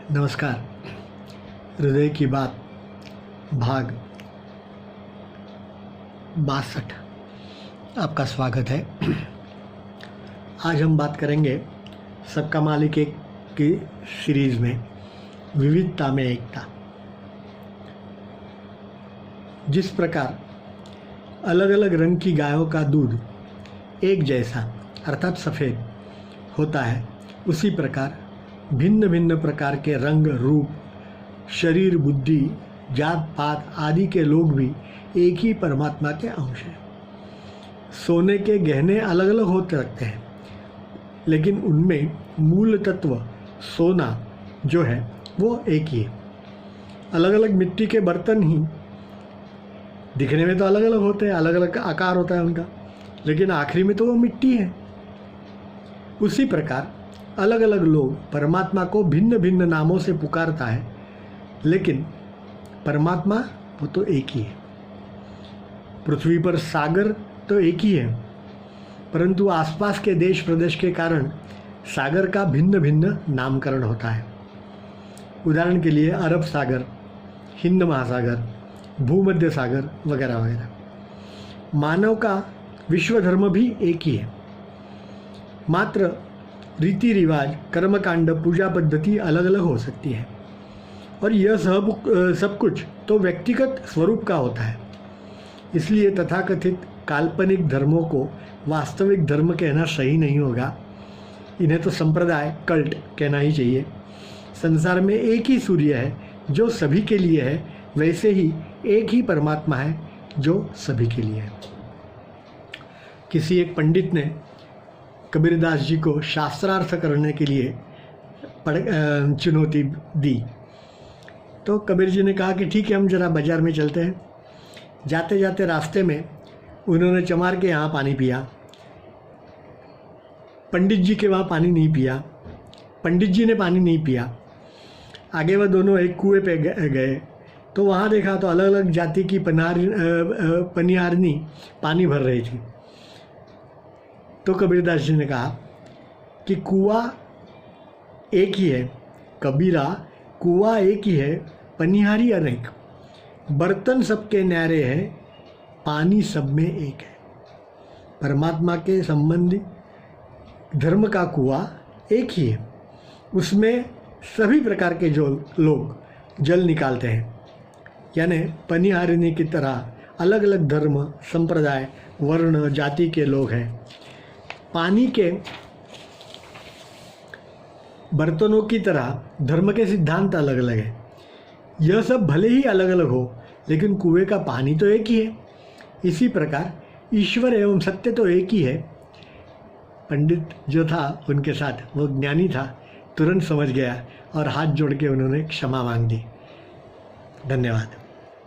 नमस्कार। हृदय की बात भाग 62 आपका स्वागत है। आज हम बात करेंगे सबका मालिक एक की सीरीज़ में विविधता में एकता। जिस प्रकार अलग अलग रंग की गायों का दूध एक जैसा अर्थात सफ़ेद होता है, उसी प्रकार भिन्न भिन्न प्रकार के रंग, रूप, शरीर, बुद्धि, जात पात आदि के लोग भी एक ही परमात्मा के अंश हैं। सोने के गहने अलग अलग होते रखते हैं, लेकिन उनमें मूल तत्व सोना जो है वो एक ही है। अलग अलग मिट्टी के बर्तन ही दिखने में तो अलग अलग होते हैं, अलग अलग आकार होता है उनका, लेकिन आखिरी में तो वो मिट्टी है। उसी प्रकार अलग अलग लोग परमात्मा को भिन्न भिन्न नामों से पुकारता है, लेकिन परमात्मा वो तो एक ही है। पृथ्वी पर सागर तो एक ही है, परंतु आसपास के देश प्रदेश के कारण सागर का भिन्न भिन्न नामकरण होता है। उदाहरण के लिए अरब सागर, हिंद महासागर, भूमध्य सागर वगैरह वगैरह। मानव का विश्व धर्म भी एक ही है, मात्र रीति रिवाज, कर्मकांड, पूजा पद्धति अलग अलग हो सकती है, और यह सब कुछ तो व्यक्तिगत स्वरूप का होता है। इसलिए तथाकथित काल्पनिक धर्मों को वास्तविक धर्म कहना सही नहीं होगा। इन्हें तो संप्रदाय, कल्ट कहना ही चाहिए। संसार में एक ही सूर्य है जो सभी के लिए है, वैसे ही एक ही परमात्मा है जो सभी के लिए है। किसी एक पंडित ने कबीरदास जी को शास्त्रार्थ करने के लिए चुनौती दी, तो कबीर जी ने कहा कि ठीक है, हम जरा बाज़ार में चलते हैं। जाते जाते रास्ते में उन्होंने चमार के यहाँ पानी पिया, पंडित जी के वहाँ पानी नहीं पिया, पंडित जी ने पानी नहीं पिया। आगे वह दोनों एक कुएं पे गए तो वहाँ देखा तो अलग अलग जाति की पनियारनी पानी भर रही थी। तो कबीरदास जी ने कहा कि कुआं एक ही है, कबीरा कुआं एक ही है, पनिहारी अनेक। बर्तन सबके न्यारे हैं, पानी सब में एक है। परमात्मा के संबंधी धर्म का कुआं एक ही है, उसमें सभी प्रकार के जो लोग जल निकालते हैं, यानी पनिहारिनी की तरह अलग अलग धर्म, संप्रदाय, वर्ण, जाति के लोग हैं। पानी के बर्तनों की तरह धर्म के सिद्धांत अलग अलग हैं। यह सब भले ही अलग अलग हो, लेकिन कुएं का पानी तो एक ही है। इसी प्रकार ईश्वर एवं सत्य तो एक ही है। पंडित जो था उनके साथ, वो ज्ञानी था, तुरंत समझ गया और हाथ जोड़ के उन्होंने क्षमा मांग दी। धन्यवाद।